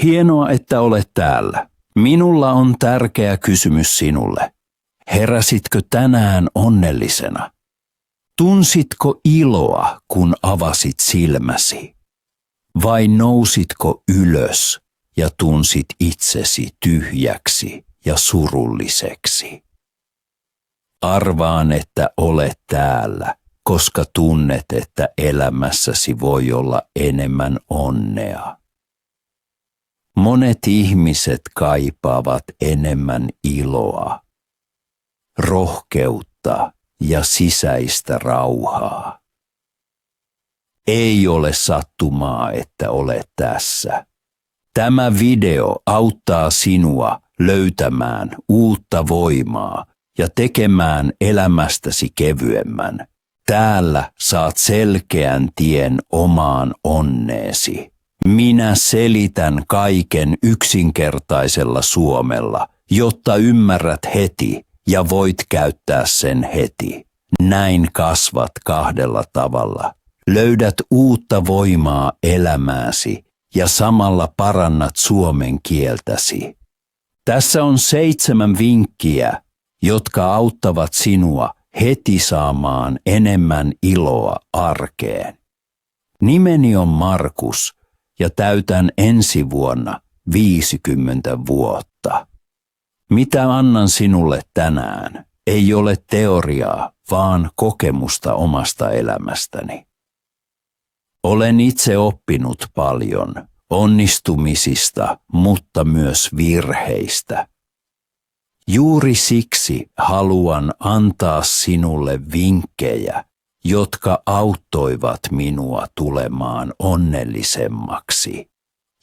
Hienoa, että olet täällä. Minulla on tärkeä kysymys sinulle. Heräsitkö tänään onnellisena? Tunsitko iloa, kun avasit silmäsi? Vai nousitko ylös ja tunsit itsesi tyhjäksi ja surulliseksi? Arvaan, että olet täällä, koska tunnet, että elämässäsi voi olla enemmän onnea. Monet ihmiset kaipaavat enemmän iloa, rohkeutta ja sisäistä rauhaa. Ei ole sattumaa, että olet tässä. Tämä video auttaa sinua löytämään uutta voimaa ja tekemään elämästäsi kevyemmän. Täällä saat selkeän tien omaan onneesi. Minä selitän kaiken yksinkertaisella suomella, jotta ymmärrät heti ja voit käyttää sen heti. Näin kasvat 2 tavalla. Löydät uutta voimaa elämääsi ja samalla parannat suomen kieltäsi. Tässä on 7 vinkkiä, jotka auttavat sinua heti saamaan enemmän iloa arkeen. Nimeni on Markus ja täytän ensi vuonna 50 vuotta. Mitä annan sinulle tänään, ei ole teoriaa, vaan kokemusta omasta elämästäni. Olen itse oppinut paljon onnistumisista, mutta myös virheistä. Juuri siksi haluan antaa sinulle vinkkejä, jotka auttoivat minua tulemaan onnellisemmaksi.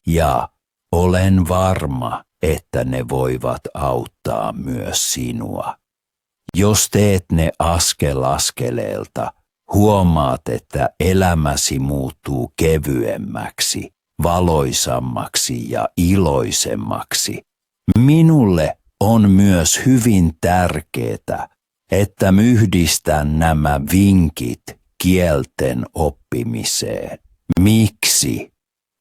Ja olen varma, että ne voivat auttaa myös sinua. Jos teet ne askel askeleelta, huomaat, että elämäsi muuttuu kevyemmäksi, valoisammaksi ja iloisemmaksi. Minulle on myös hyvin tärkeää, että yhdistän nämä vinkit kielten oppimiseen. Miksi?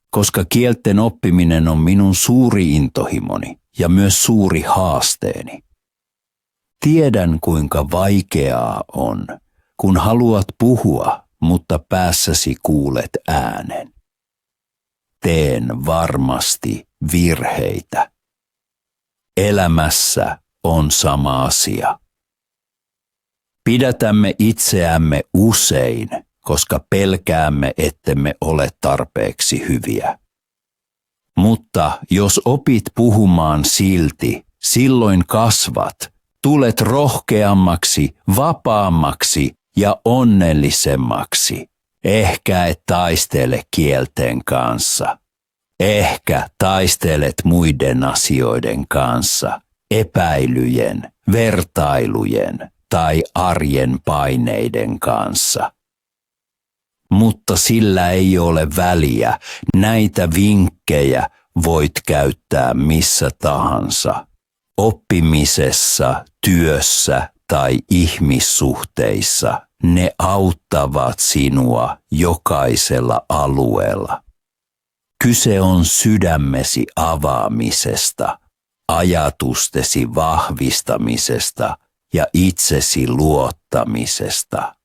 Koska kielten oppiminen on minun suuri intohimoni ja myös suuri haasteeni. Tiedän, kuinka vaikeaa on, kun haluat puhua, mutta päässäsi kuulet äänen. Teen varmasti virheitä. Elämässä on sama asia. Pidätämme itseämme usein, koska pelkäämme, ettemme ole tarpeeksi hyviä. Mutta jos opit puhumaan silti, silloin kasvat, tulet rohkeammaksi, vapaammaksi ja onnellisemmaksi. Ehkä et taistele kielten kanssa. Ehkä taistelet muiden asioiden kanssa, epäilyjen, vertailujen tai arjen paineiden kanssa. Mutta sillä ei ole väliä, näitä vinkkejä voit käyttää missä tahansa. Oppimisessa, työssä tai ihmissuhteissa ne auttavat sinua jokaisella alueella. Kyse on sydämesi avaamisesta, ajatustesi vahvistamisesta ja itsesi luottamisesta.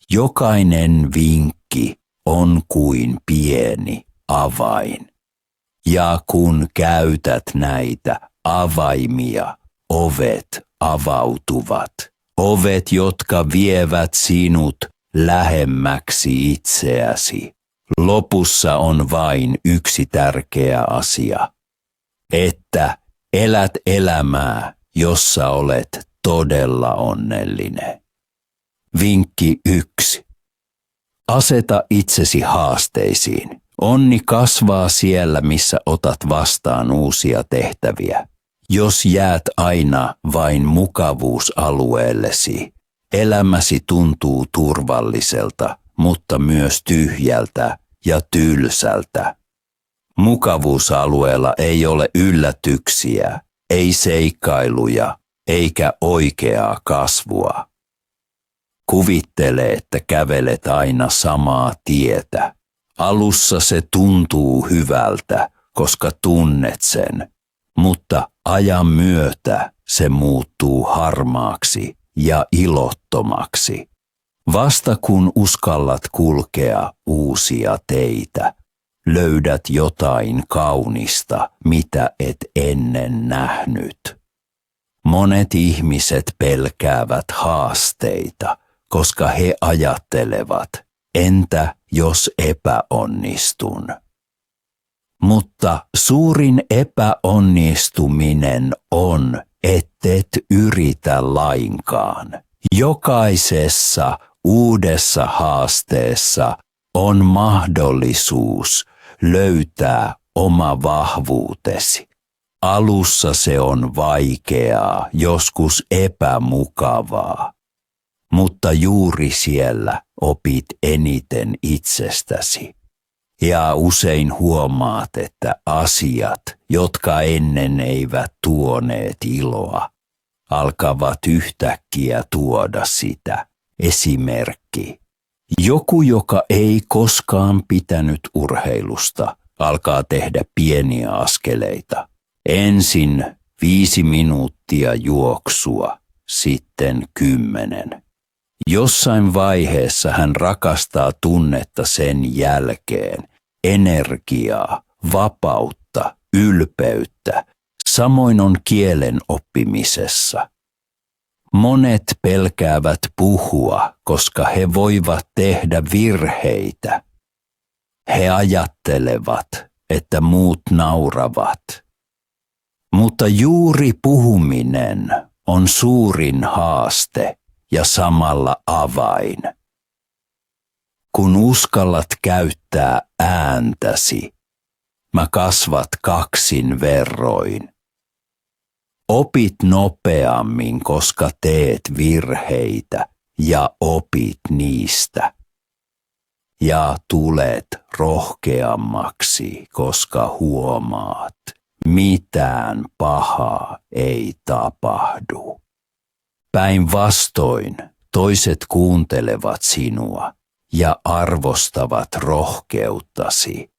Jokainen vinkki on kuin pieni avain. Ja kun käytät näitä avaimia, ovet avautuvat. Ovet, jotka vievät sinut lähemmäksi itseäsi. Lopussa on vain yksi tärkeä asia, että elät elämää, jossa olet todella onnellinen. Vinkki 1. Aseta itsesi haasteisiin. Onni kasvaa siellä, missä otat vastaan uusia tehtäviä. Jos jäät aina vain mukavuusalueellesi, elämäsi tuntuu turvalliselta, mutta myös tyhjältä ja tylsältä. Mukavuusalueella ei ole yllätyksiä, ei seikkailuja eikä oikeaa kasvua. Kuvittele, että kävelet aina samaa tietä. Alussa se tuntuu hyvältä, koska tunnet sen, mutta ajan myötä se muuttuu harmaaksi ja ilottomaksi. Vasta kun uskallat kulkea uusia teitä, löydät jotain kaunista, mitä et ennen nähnyt. Monet ihmiset pelkäävät haasteita, koska he ajattelevat, entä jos epäonnistun? Mutta suurin epäonnistuminen on, ettet yritä lainkaan. Jokaisessa uudessa haasteessa on mahdollisuus löytää oma vahvuutesi. Alussa se on vaikeaa, joskus epämukavaa, mutta juuri siellä opit eniten itsestäsi. Ja usein huomaat, että asiat, jotka ennen eivät tuoneet iloa, alkavat yhtäkkiä tuoda sitä. Esimerkki. Joku, joka ei koskaan pitänyt urheilusta, alkaa tehdä pieniä askeleita. Ensin 5 minuuttia juoksua, sitten 10. Jossain vaiheessa hän rakastaa tunnetta sen jälkeen, energiaa, vapautta, ylpeyttä, samoin on kielen oppimisessa. Monet pelkäävät puhua, koska he voivat tehdä virheitä. He ajattelevat, että muut nauravat. Mutta juuri puhuminen on suurin haaste ja samalla avain. Kun uskallat käyttää ääntäsi, mä kasvat 2 verroin. Opit nopeammin, koska teet virheitä ja opit niistä. Ja tulet rohkeammaksi, koska huomaat, mitään pahaa ei tapahdu. Päinvastoin toiset kuuntelevat sinua ja arvostavat rohkeuttasi.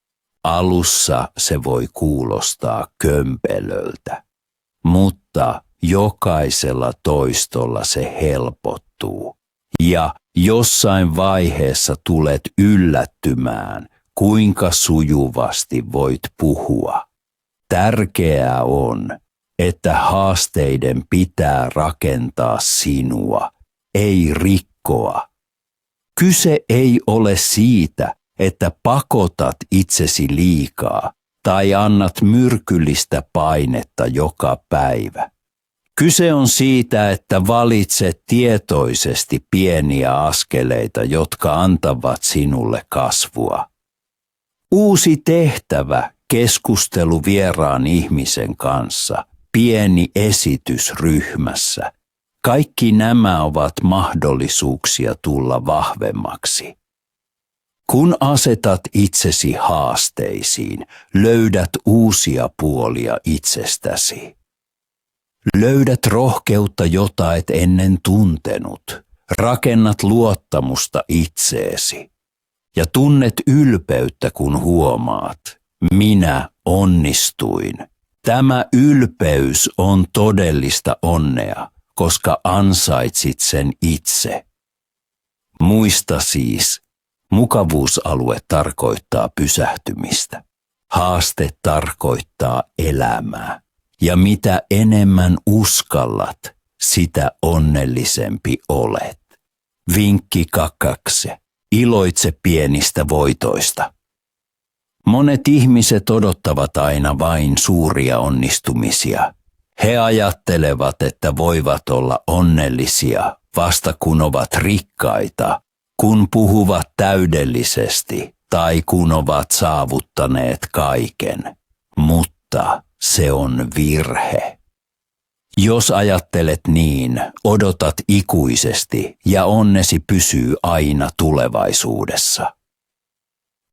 Alussa se voi kuulostaa kömpelöltä, mutta jokaisella toistolla se helpottuu. Ja jossain vaiheessa tulet yllättymään, kuinka sujuvasti voit puhua. Tärkeää on, että haasteiden pitää rakentaa sinua, ei rikkoa. Kyse ei ole siitä, että pakotat itsesi liikaa tai annat myrkyllistä painetta joka päivä. Kyse on siitä, että valitset tietoisesti pieniä askeleita, jotka antavat sinulle kasvua. Uusi tehtävä, keskustelu vieraan ihmisen kanssa, pieni esitys ryhmässä. Kaikki nämä ovat mahdollisuuksia tulla vahvemmaksi. Kun asetat itsesi haasteisiin, löydät uusia puolia itsestäsi. Löydät rohkeutta, jota et ennen tuntenut. Rakennat luottamusta itseesi. Ja tunnet ylpeyttä, kun huomaat, minä onnistuin. Tämä ylpeys on todellista onnea, koska ansaitsit sen itse. Muista siis, mukavuusalue tarkoittaa pysähtymistä. Haaste tarkoittaa elämää. Ja mitä enemmän uskallat, sitä onnellisempi olet. Vinkki 2. Iloitse pienistä voitoista. Monet ihmiset odottavat aina vain suuria onnistumisia. He ajattelevat, että voivat olla onnellisia vasta kun ovat rikkaita, kun puhuvat täydellisesti tai kun ovat saavuttaneet kaiken. Mutta se on virhe. Jos ajattelet niin, odotat ikuisesti ja onnesi pysyy aina tulevaisuudessa.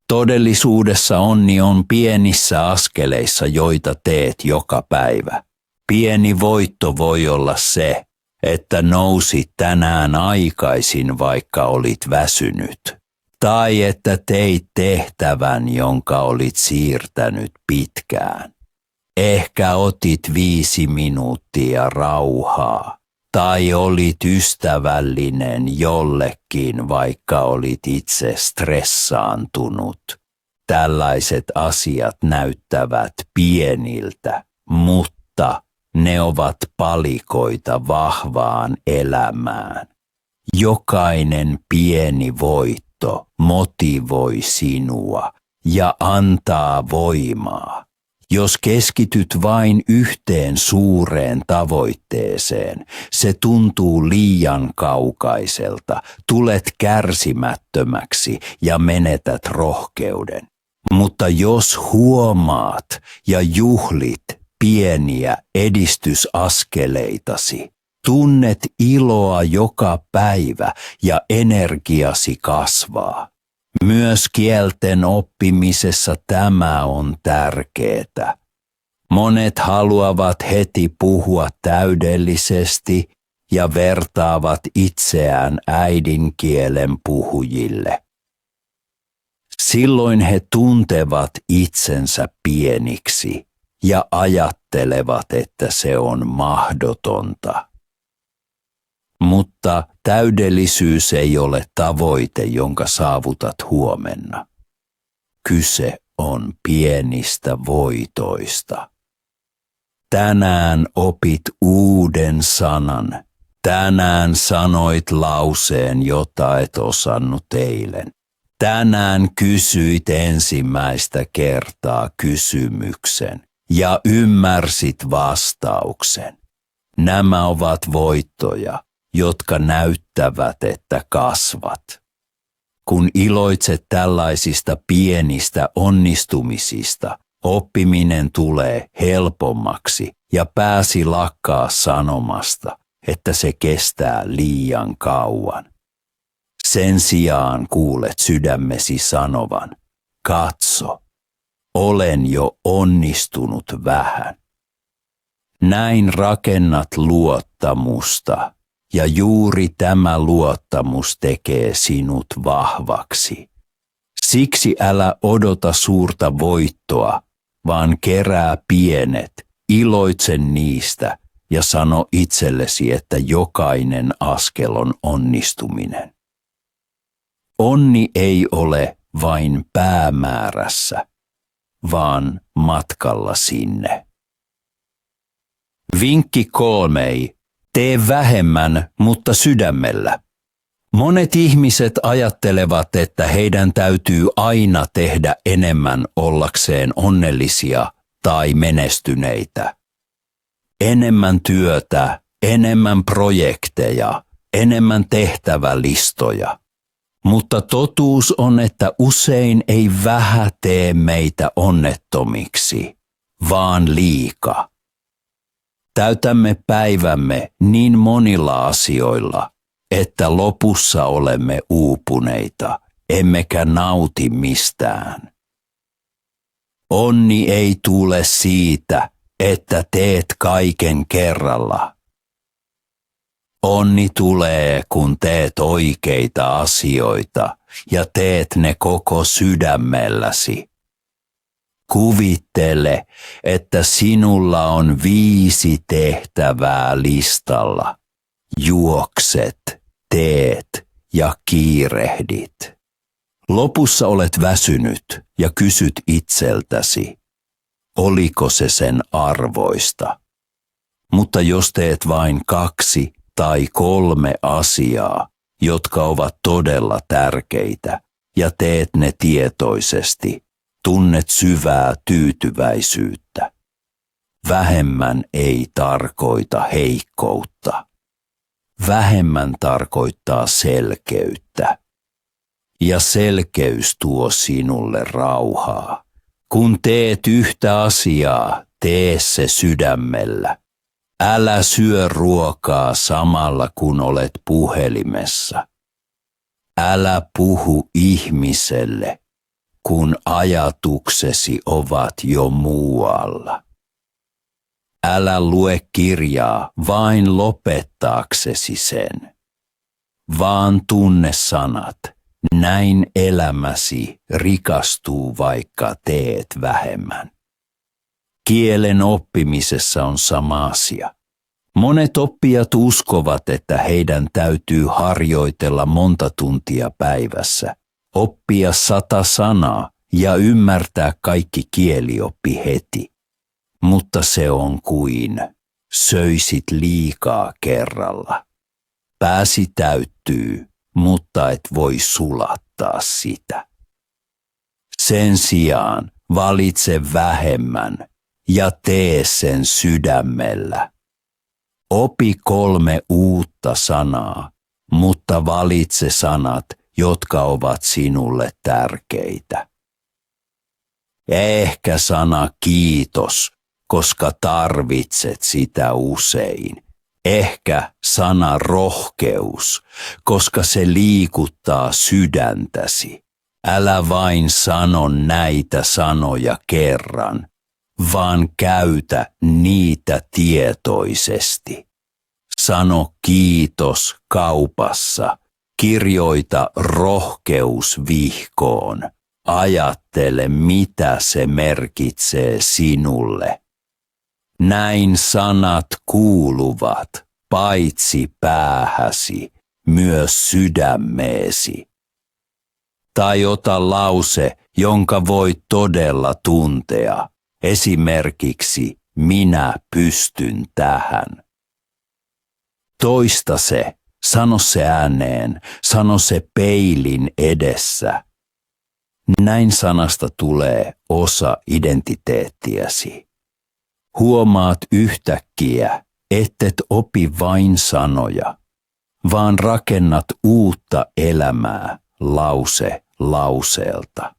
Todellisuudessa onni on pienissä askeleissa, joita teet joka päivä. Pieni voitto voi olla se, että nousit tänään aikaisin, vaikka olit väsynyt. Tai että teit tehtävän, jonka olit siirtänyt pitkään. Ehkä otit 5 minuuttia rauhaa. Tai olit ystävällinen jollekin, vaikka olit itse stressaantunut. Tällaiset asiat näyttävät pieniltä, mutta ne ovat palikoita vahvaan elämään. Jokainen pieni voitto motivoi sinua ja antaa voimaa. Jos keskityt vain yhteen suureen tavoitteeseen, se tuntuu liian kaukaiselta, tulet kärsimättömäksi ja menetät rohkeuden. Mutta jos huomaat ja juhlit pieniä edistysaskeleitasi, tunnet iloa joka päivä ja energiasi kasvaa. Myös kielten oppimisessa tämä on tärkeää. Monet haluavat heti puhua täydellisesti ja vertaavat itseään äidinkielen puhujille. Silloin he tuntevat itsensä pieniksi ja ajattelevat, että se on mahdotonta. Mutta täydellisyys ei ole tavoite, jonka saavutat huomenna. Kyse on pienistä voitoista. Tänään opit uuden sanan. Tänään sanoit lauseen, jota et osannut eilen. Tänään kysyit ensimmäistä kertaa kysymyksen ja ymmärsit vastauksen. Nämä ovat voittoja, jotka näyttävät, että kasvat. Kun iloitset tällaisista pienistä onnistumisista, oppiminen tulee helpommaksi ja pääsi lakkaa sanomasta, että se kestää liian kauan. Sen sijaan kuulet sydämesi sanovan, katso, olen jo onnistunut vähän. Näin rakennat luottamusta. Ja juuri tämä luottamus tekee sinut vahvaksi. Siksi älä odota suurta voittoa, vaan kerää pienet, iloitse niistä ja sano itsellesi, että jokainen askel on onnistuminen. Onni ei ole vain päämäärässä, vaan matkalla sinne. Vinkki 3. Tee vähemmän, mutta sydämellä. Monet ihmiset ajattelevat, että heidän täytyy aina tehdä enemmän ollakseen onnellisia tai menestyneitä. Enemmän työtä, enemmän projekteja, enemmän tehtävälistoja. Mutta totuus on, että usein ei vähä tee meitä onnettomiksi, vaan liika. Täytämme päivämme niin monilla asioilla, että lopussa olemme uupuneita, emmekä nauti mistään. Onni ei tule siitä, että teet kaiken kerralla. Onni tulee, kun teet oikeita asioita ja teet ne koko sydämelläsi. Kuvittele, että sinulla on 5 tehtävää listalla. Juokset, teet ja kiirehdit. Lopussa olet väsynyt ja kysyt itseltäsi, oliko se sen arvoista. Mutta jos teet vain 2 tai 3 asiaa, jotka ovat todella tärkeitä, ja teet ne tietoisesti, tunnet syvää tyytyväisyyttä. Vähemmän ei tarkoita heikkoutta. Vähemmän tarkoittaa selkeyttä. Ja selkeys tuo sinulle rauhaa. Kun teet yhtä asiaa, tee se sydämellä. Älä syö ruokaa samalla kun olet puhelimessa. Älä puhu ihmiselle, kun ajatuksesi ovat jo muualla. Älä lue kirjaa vain lopettaaksesi sen, vaan tunne sanat, Näin elämäsi rikastuu, vaikka teet vähemmän. Kielen oppimisessa on sama asia. Monet oppijat uskovat, että heidän täytyy harjoitella monta tuntia päivässä, oppia 100 sanaa ja ymmärtää kaikki kielioppi heti. Mutta se on kuin söisit liikaa kerralla. Pääsi täyttyy, mutta et voi sulattaa sitä. Sen sijaan valitse vähemmän ja tee sen sydämellä. Opi 3 uutta sanaa, mutta valitse sanat, jotka ovat sinulle tärkeitä. Ehkä sana kiitos, koska tarvitset sitä usein. Ehkä sana rohkeus, koska se liikuttaa sydäntäsi. Älä vain sano näitä sanoja kerran, vaan käytä niitä tietoisesti. Sano kiitos kaupassa, kirjoita rohkeus vihkoon. Ajattele, mitä se merkitsee sinulle. Näin sanat kuuluvat paitsi päähäsi, myös sydämeesi. Tai ota lause, jonka voit todella tuntea. Esimerkiksi minä pystyn tähän. Toista se, sano se ääneen, sano se peilin edessä. Näin sanasta tulee osa identiteettiäsi. Huomaat yhtäkkiä, ettet opi vain sanoja, vaan rakennat uutta elämää lause lauseelta.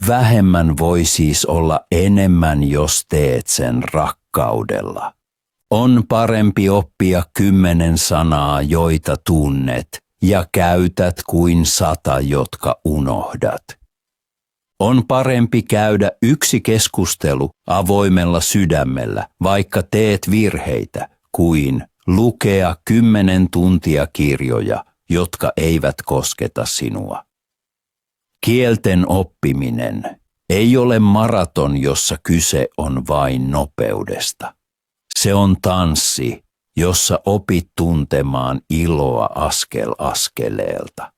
Vähemmän voi siis olla enemmän, jos teet sen rakkaudella. On parempi oppia 10 sanaa, joita tunnet, ja käytät kuin 100, jotka unohdat. On parempi käydä yksi keskustelu avoimella sydämellä, vaikka teet virheitä, kuin lukea 10 tuntia kirjoja, jotka eivät kosketa sinua. Kielten oppiminen ei ole maraton, jossa kyse on vain nopeudesta. Se on tanssi, jossa opit tuntemaan iloa askel askeleelta.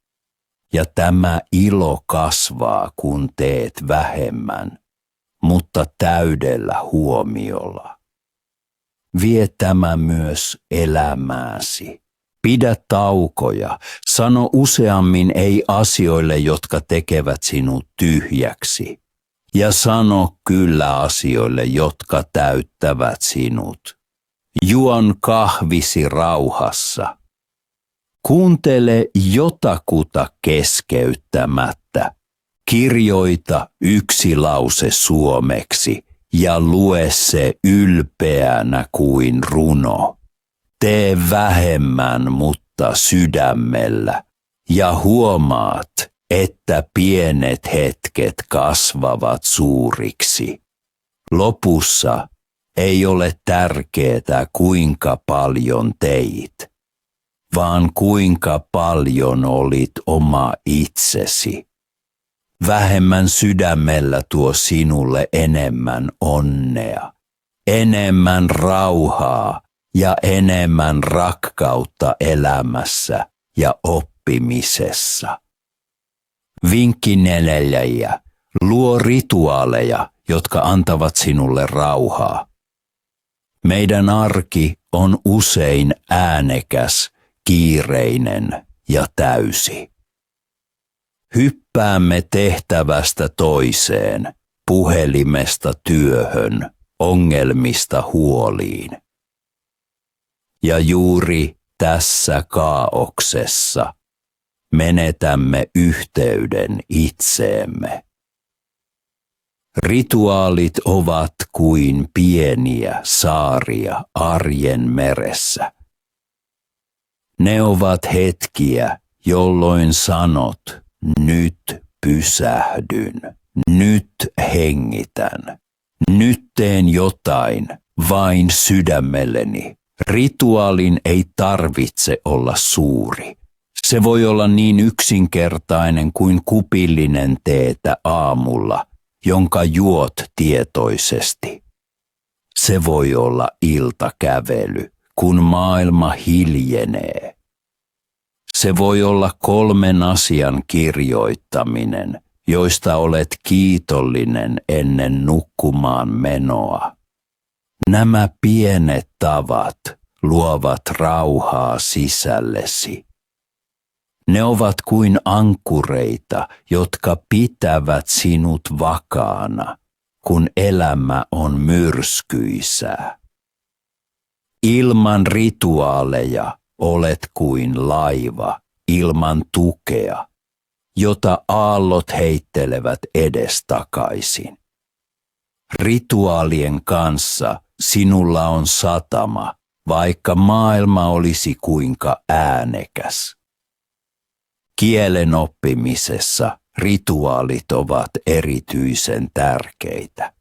Ja tämä ilo kasvaa, kun teet vähemmän, mutta täydellä huomiolla. Vie tämä myös elämääsi. Pidä taukoja, sano useammin ei asioille, jotka tekevät sinut tyhjäksi. Ja sano kyllä asioille, jotka täyttävät sinut. Juon kahvisi rauhassa. Kuuntele jotakuta keskeyttämättä. Kirjoita yksi lause suomeksi ja lue se ylpeänä kuin runo. Tee vähemmän, mutta sydämellä, ja huomaat, että pienet hetket kasvavat suuriksi. Lopussa ei ole tärkeää, kuinka paljon teit, vaan kuinka paljon olit oma itsesi. Vähemmän sydämellä tuo sinulle enemmän onnea, enemmän rauhaa ja enemmän rakkautta elämässä ja oppimisessa. Vinkki 4. Luo rituaaleja, jotka antavat sinulle rauhaa. Meidän arki on usein äänekäs, kiireinen ja täysi. Hyppäämme tehtävästä toiseen, puhelimesta työhön, ongelmista huoliin. Ja juuri tässä kaaoksessa menetämme yhteyden itseemme. Rituaalit ovat kuin pieniä saaria arjen meressä. Ne ovat hetkiä, jolloin sanot, nyt pysähdyn, nyt hengitän, nyt teen jotain vain sydämelleni. Rituaalin ei tarvitse olla suuri. Se voi olla niin yksinkertainen kuin kupillinen teetä aamulla, jonka juot tietoisesti. Se voi olla iltakävely, kun maailma hiljenee. Se voi olla 3 asian kirjoittaminen, joista olet kiitollinen ennen nukkumaan menoa. Nämä pienet tavat luovat rauhaa sisällesi. Ne ovat kuin ankkureita, jotka pitävät sinut vakaana, kun elämä on myrskyisää. Ilman rituaaleja olet kuin laiva ilman tukea, jota aallot heittelevät edestakaisin. Rituaalien kanssa sinulla on satama, vaikka maailma olisi kuinka äänekäs. Kielen oppimisessa rituaalit ovat erityisen tärkeitä.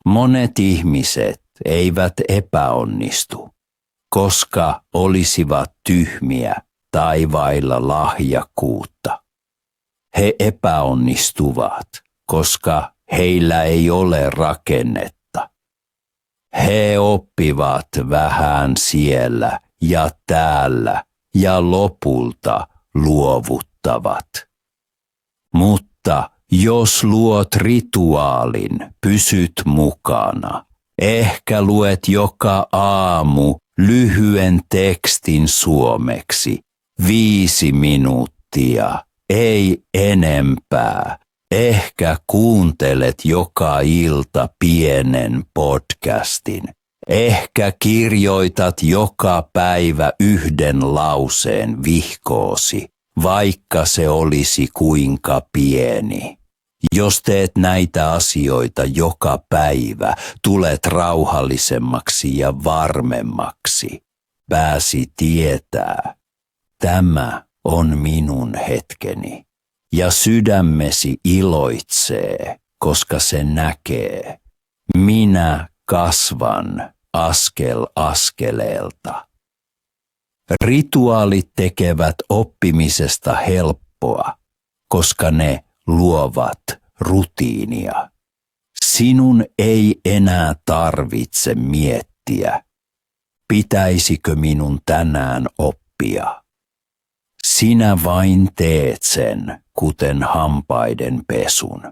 Monet ihmiset eivät epäonnistu, koska olisivat tyhmiä tai vailla lahjakkuutta. He epäonnistuvat, koska heillä ei ole rakennetta. He oppivat vähän siellä ja täällä ja lopulta luovuttavat. Mutta jos luot rituaalin, pysyt mukana. Ehkä luet joka aamu lyhyen tekstin suomeksi, 5 minuuttia, ei enempää. Ehkä kuuntelet joka ilta pienen podcastin. Ehkä kirjoitat joka päivä 1 lauseen vihkoosi, vaikka se olisi kuinka pieni. Jos teet näitä asioita joka päivä, tulet rauhallisemmaksi ja varmemmaksi. Pääsi tietää, tämä on minun hetkeni. Ja sydämesi iloitsee, koska se näkee. Minä kasvan askel askeleelta. Rituaalit tekevät oppimisesta helppoa, koska ne luovat rutiinia. Sinun ei enää tarvitse miettiä, pitäisikö minun tänään oppia. Sinä vain teet sen, kuten hampaiden pesun.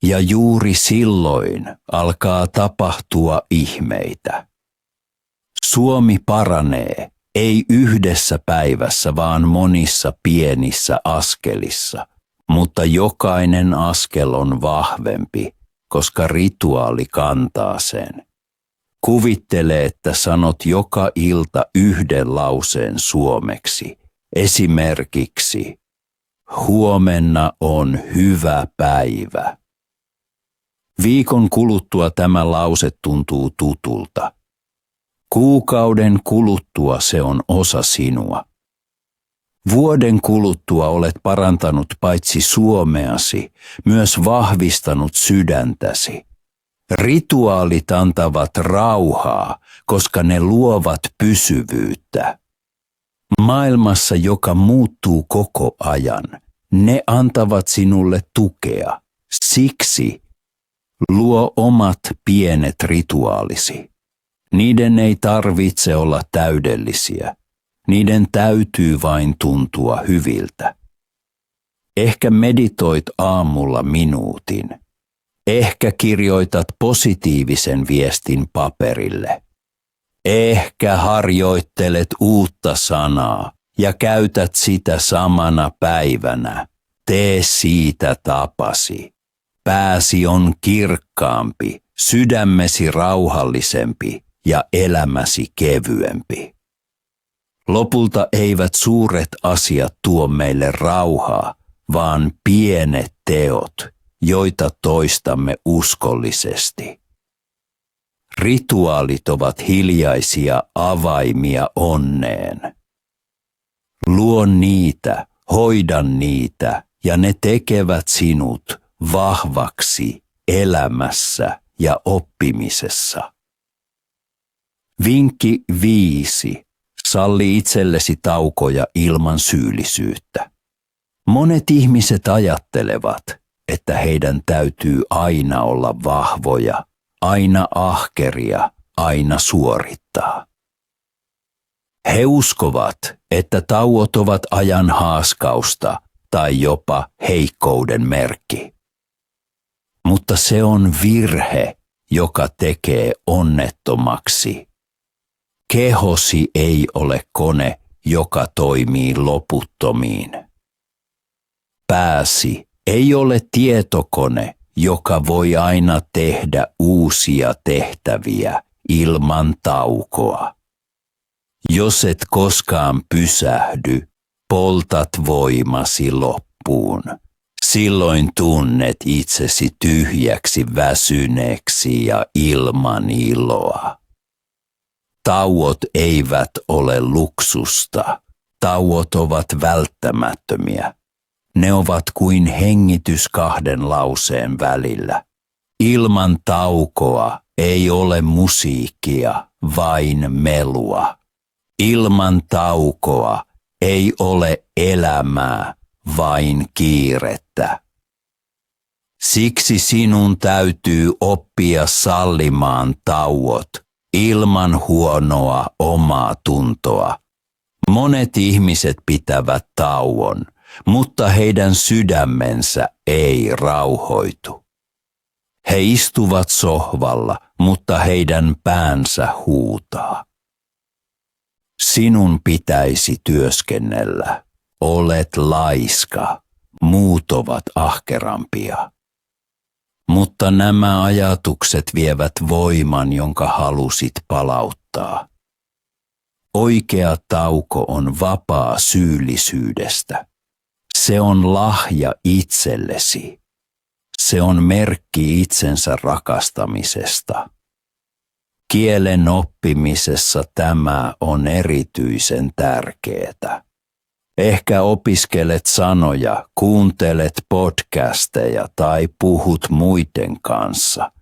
Ja juuri silloin alkaa tapahtua ihmeitä. Suomi paranee, ei 1 päivässä, vaan monissa pienissä askelissa, mutta jokainen askel on vahvempi, koska rituaali kantaa sen. Kuvittele, että sanot joka ilta 1 lauseen suomeksi. Esimerkiksi, huomenna on hyvä päivä. Viikon kuluttua tämä lause tuntuu tutulta. Kuukauden kuluttua se on osa sinua. Vuoden kuluttua olet parantanut paitsi suomeasi, myös vahvistanut sydäntäsi. Rituaalit antavat rauhaa, koska ne luovat pysyvyyttä. Maailmassa, joka muuttuu koko ajan, ne antavat sinulle tukea. Siksi luo omat pienet rituaalisi. Niiden ei tarvitse olla täydellisiä. Niiden täytyy vain tuntua hyviltä. Ehkä meditoit aamulla minuutin. Ehkä kirjoitat positiivisen viestin paperille. Ehkä harjoittelet uutta sanaa ja käytät sitä samana päivänä. Tee siitä tapasi. Pääsi on kirkkaampi, sydämesi rauhallisempi ja elämäsi kevyempi. Lopulta eivät suuret asiat tuo meille rauhaa, vaan pienet teot, joita toistamme uskollisesti. Rituaalit ovat hiljaisia avaimia onneen. Luo niitä, hoida niitä ja ne tekevät sinut vahvaksi elämässä ja oppimisessa. Vinkki 5. Salli itsellesi taukoja ilman syyllisyyttä. Monet ihmiset ajattelevat, että heidän täytyy aina olla vahvoja, aina ahkeria, aina suorittaa. He uskovat, että tauot ovat ajan haaskausta tai jopa heikkouden merkki. Mutta se on virhe, joka tekee onnettomaksi. Kehosi ei ole kone, joka toimii loputtomiin. Pääsi ei ole tietokone, joka voi aina tehdä uusia tehtäviä ilman taukoa. Jos et koskaan pysähdy, poltat voimasi loppuun. Silloin tunnet itsesi tyhjäksi, väsyneeksi ja ilman iloa. Tauot eivät ole luksusta. Tauot ovat välttämättömiä. Ne ovat kuin hengitys kahden lauseen välillä. Ilman taukoa ei ole musiikkia, vain melua. Ilman taukoa ei ole elämää, vain kiirettä. Siksi sinun täytyy oppia sallimaan tauot ilman huonoa omaa tuntoa. Monet ihmiset pitävät tauon, mutta heidän sydämensä ei rauhoitu. He istuvat sohvalla, mutta heidän päänsä huutaa. Sinun pitäisi työskennellä. Olet laiska, muut ovat ahkerampia. Mutta nämä ajatukset vievät voiman, jonka halusit palauttaa. Oikea tauko on vapaa syyllisyydestä. Se on lahja itsellesi. Se on merkki itsensä rakastamisesta. Kielen oppimisessa tämä on erityisen tärkeää. Ehkä opiskelet sanoja, kuuntelet podcasteja tai puhut muiden kanssa.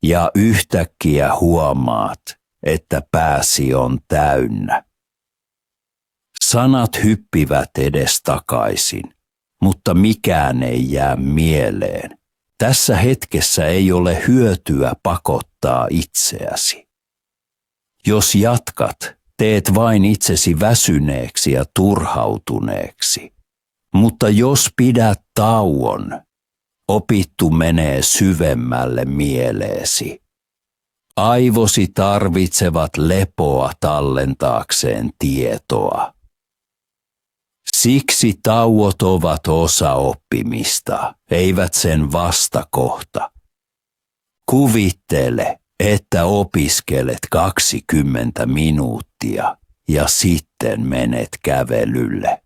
Ja yhtäkkiä huomaat, että pääsi on täynnä. Sanat hyppivät edestakaisin, mutta mikään ei jää mieleen. Tässä hetkessä ei ole hyötyä pakottaa itseäsi. Jos jatkat, teet vain itsesi väsyneeksi ja turhautuneeksi. Mutta jos pidät tauon, opittu menee syvemmälle mieleesi. Aivosi tarvitsevat lepoa tallentaakseen tietoa. Siksi tauot ovat osa oppimista, eivät sen vastakohta. Kuvittele, että opiskelet 20 minuuttia ja sitten menet kävelylle.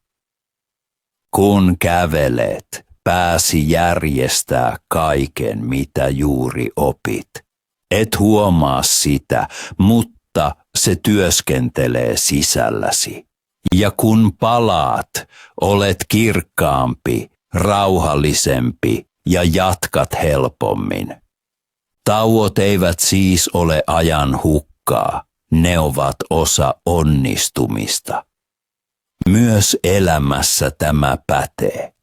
Kun kävelet, pääsi järjestää kaiken, mitä juuri opit. Et huomaa sitä, mutta se työskentelee sisälläsi. Ja kun palaat, olet kirkkaampi, rauhallisempi ja jatkat helpommin. Tauot eivät siis ole ajan hukkaa, ne ovat osa onnistumista. Myös elämässä tämä pätee.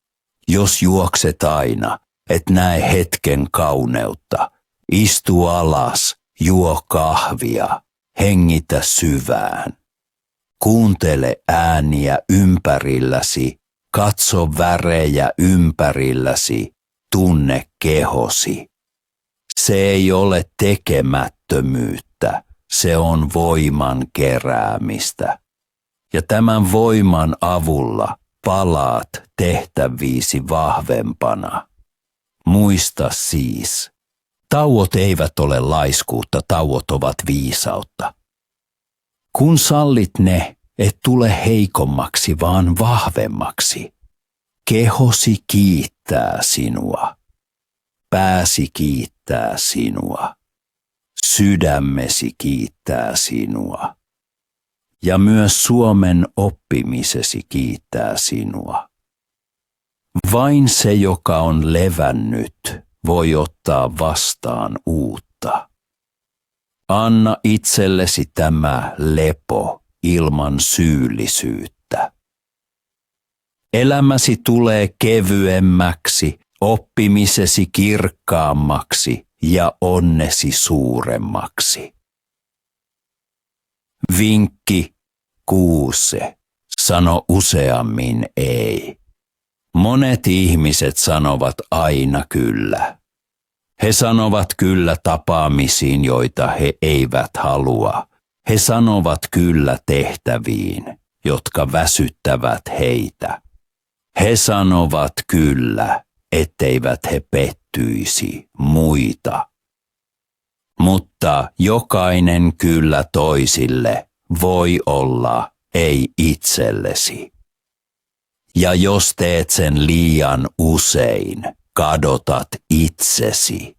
Jos juokset aina, et näe hetken kauneutta, istu alas, juo kahvia, hengitä syvään. Kuuntele ääniä ympärilläsi, katso värejä ympärilläsi, tunne kehosi. Se ei ole tekemättömyyttä, se on voiman keräämistä. Ja tämän voiman avulla palaat tehtäviisi vahvempana. Muista siis, tauot eivät ole laiskuutta, tauot ovat viisautta. Kun sallit ne, et tule heikommaksi, vaan vahvemmaksi. Kehosi kiittää sinua. Pääsi kiittää sinua. Sydämesi kiittää sinua. Ja myös Suomen oppimisesi kiittää sinua. Vain se, joka on levännyt, voi ottaa vastaan uutta. Anna itsellesi tämä lepo ilman syyllisyyttä. Elämäsi tulee kevyemmäksi, oppimisesi kirkkaammaksi ja onnesi suuremmaksi. Vinkki 6. Sano useammin ei. Monet ihmiset sanovat aina kyllä. He sanovat kyllä tapaamisiin, joita he eivät halua. He sanovat kyllä tehtäviin, jotka väsyttävät heitä. He sanovat kyllä, etteivät he pettyisi muita. Mutta jokainen kyllä toisille voi olla ei itsellesi. Ja jos teet sen liian usein, kadotat itsesi.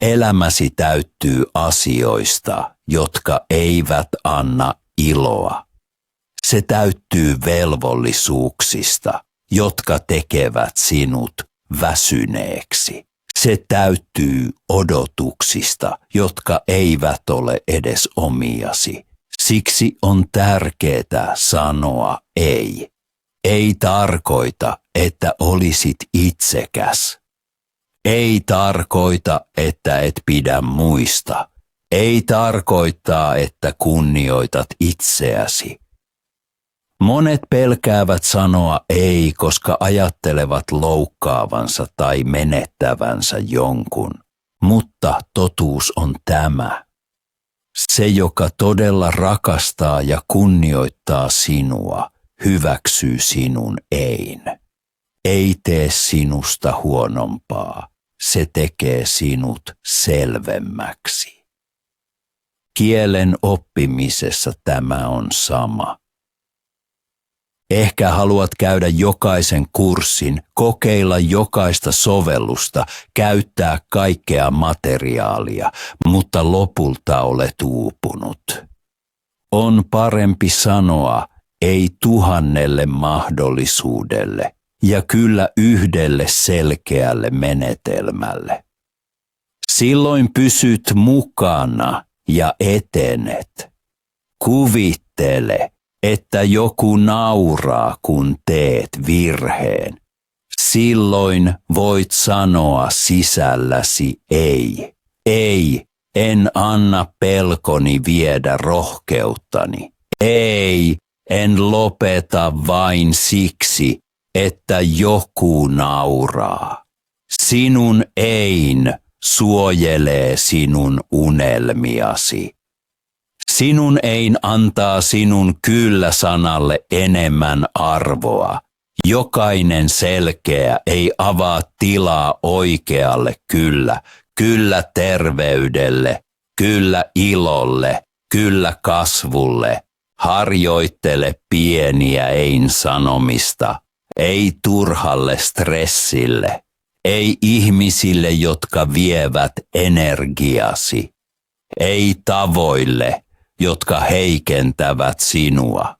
Elämäsi täyttyy asioista, jotka eivät anna iloa. Se täyttyy velvollisuuksista, jotka tekevät sinut väsyneeksi. Se täyttyy odotuksista, jotka eivät ole edes omiasi. Siksi on tärkeää sanoa ei. Ei tarkoita, että olisit itsekäs. Ei tarkoita, että et pidä muista. Ei tarkoita, että kunnioitat itseäsi. Monet pelkäävät sanoa ei, koska ajattelevat loukkaavansa tai menettävänsä jonkun. Mutta totuus on tämä. Se, joka todella rakastaa ja kunnioittaa sinua, hyväksyy sinun ein. Ei tee sinusta huonompaa. Se tekee sinut selvemmäksi. Kielen oppimisessa tämä on sama. Ehkä haluat käydä jokaisen kurssin, kokeilla jokaista sovellusta, käyttää kaikkea materiaalia, mutta lopulta olet uupunut. On parempi sanoa ei 1000 mahdollisuudelle ja kyllä 1 selkeälle menetelmälle. Silloin pysyt mukana ja etenet. Kuvittele, että joku nauraa, kun teet virheen. Silloin voit sanoa sisälläsi ei. Ei, en anna pelkoni viedä rohkeuttani. Ei, en lopeta vain siksi, että joku nauraa. Sinun ein suojelee sinun unelmiasi. Sinun ein antaa sinun kyllä-sanalle enemmän arvoa. Jokainen selkeä ei avaa tilaa oikealle kyllä. Kyllä terveydelle, kyllä ilolle, kyllä kasvulle. Harjoittele pieniä ein sanomista. Ei turhalle stressille. Ei ihmisille, jotka vievät energiasi. Ei tavoille, jotka heikentävät sinua.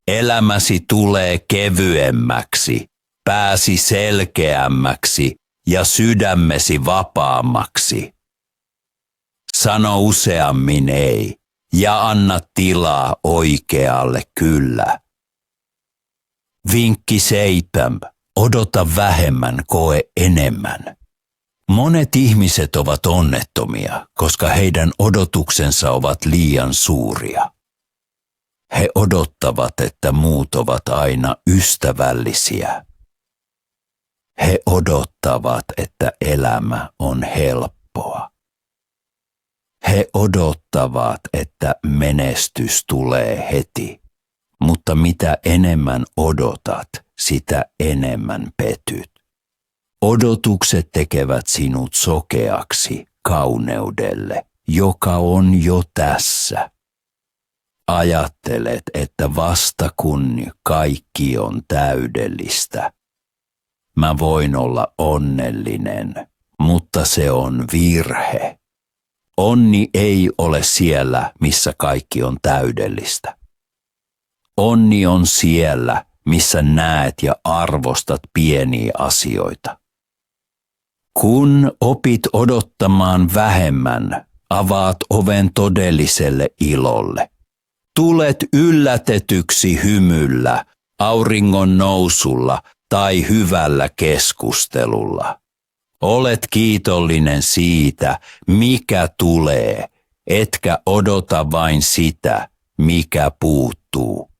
Elämäsi tulee kevyemmäksi, pääsi selkeämmäksi ja sydämesi vapaammaksi. Sano useammin ei ja anna tilaa oikealle kyllä. Vinkki 7. Odota vähemmän, koe enemmän. Monet ihmiset ovat onnettomia, koska heidän odotuksensa ovat liian suuria. He odottavat, että muut ovat aina ystävällisiä. He odottavat, että elämä on helppoa. He odottavat, että menestys tulee heti, mutta mitä enemmän odotat, sitä enemmän petyt. Odotukset tekevät sinut sokeaksi kauneudelle, joka on jo tässä. Ajattelet, että vasta kun kaikki on täydellistä, mä voin olla onnellinen, mutta se on virhe. Onni ei ole siellä, missä kaikki on täydellistä. Onni on siellä, missä näet ja arvostat pieniä asioita. Kun opit odottamaan vähemmän, avaat oven todelliselle ilolle. Tulet yllätetyksi hymyllä, auringon nousulla tai hyvällä keskustelulla. Olet kiitollinen siitä, mikä tulee, etkä odota vain sitä, mikä puuttuu.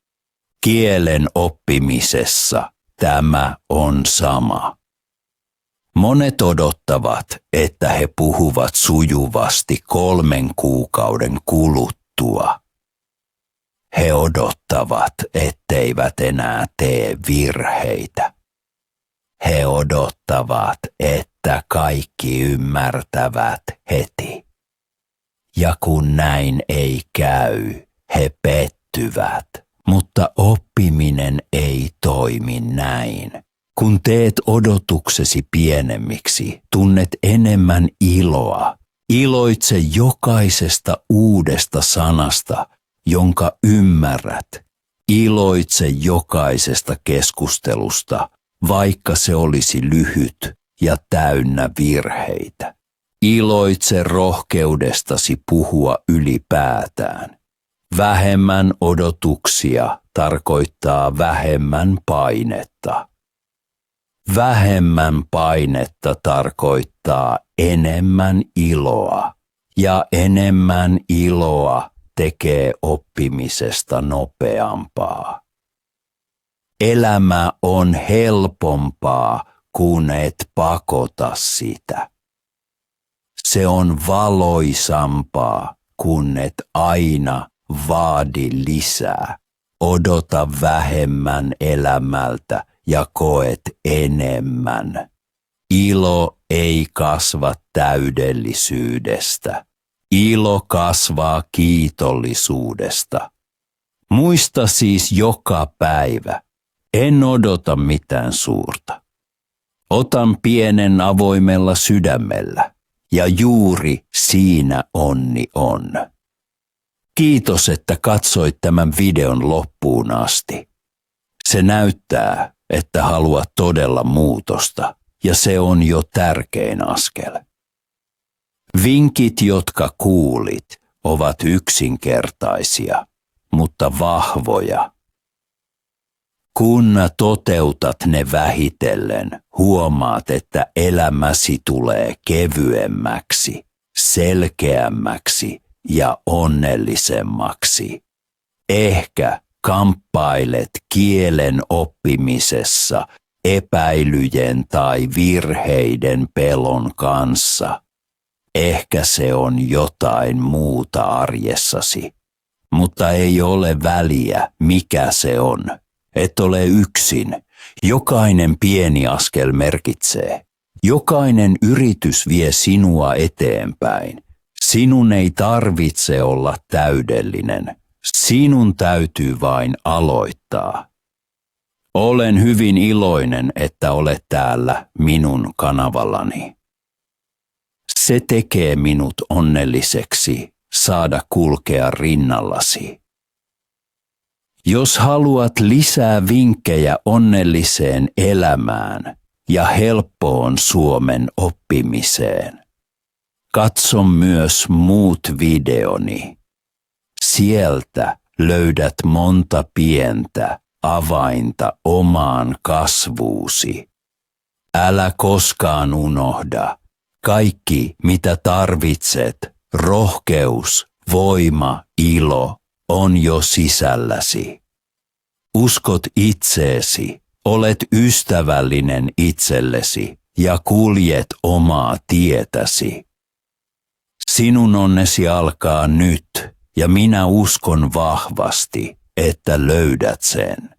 Kielen oppimisessa tämä on sama. Monet odottavat, että he puhuvat sujuvasti 3 kuukauden kuluttua. He odottavat, etteivät enää tee virheitä. He odottavat, että kaikki ymmärtävät heti. Ja kun näin ei käy, he pettyvät. Mutta oppiminen ei toimi näin. Kun teet odotuksesi pienemmiksi, tunnet enemmän iloa. Iloitse jokaisesta uudesta sanasta, jonka ymmärrät. Iloitse jokaisesta keskustelusta, vaikka se olisi lyhyt ja täynnä virheitä. Iloitse rohkeudestasi puhua ylipäätään. Vähemmän odotuksia tarkoittaa vähemmän painetta. Vähemmän painetta tarkoittaa enemmän iloa, ja enemmän iloa tekee oppimisesta nopeampaa. Elämä on helpompaa, kun et pakota sitä. Se on valoisampaa, kun et aina vaadi lisää. Odota vähemmän elämältä ja koet enemmän. Ilo ei kasva täydellisyydestä. Ilo kasvaa kiitollisuudesta. Muista siis joka päivä. En odota mitään suurta. Otan pienen avoimella sydämellä, ja juuri siinä onni on. Kiitos, että katsoit tämän videon loppuun asti. Se näyttää, että haluat todella muutosta, ja se on jo tärkein askel. Vinkit, jotka kuulit, ovat yksinkertaisia, mutta vahvoja. Kun toteutat ne vähitellen, huomaat, että elämäsi tulee kevyemmäksi, selkeämmäksi ja onnellisemmaksi. Ehkä kamppailet kielen oppimisessa epäilyjen tai virheiden pelon kanssa. Ehkä se on jotain muuta arjessasi, mutta ei ole väliä, mikä se on. Et ole yksin. Jokainen pieni askel merkitsee. Jokainen yritys vie sinua eteenpäin. Sinun ei tarvitse olla täydellinen. Sinun täytyy vain aloittaa. Olen hyvin iloinen, että olet täällä minun kanavallani. Se tekee minut onnelliseksi saada kulkea rinnallasi. Jos haluat lisää vinkkejä onnelliseen elämään ja helppoon Suomen oppimiseen, katso myös muut videoni. Sieltä löydät monta pientä avainta omaan kasvuusi. Älä koskaan unohda. Kaikki, mitä tarvitset, rohkeus, voima, ilo, on jo sisälläsi. Uskot itseesi, olet ystävällinen itsellesi ja kuljet omaa tietäsi. Sinun onnesi alkaa nyt ja minä uskon vahvasti, että löydät sen.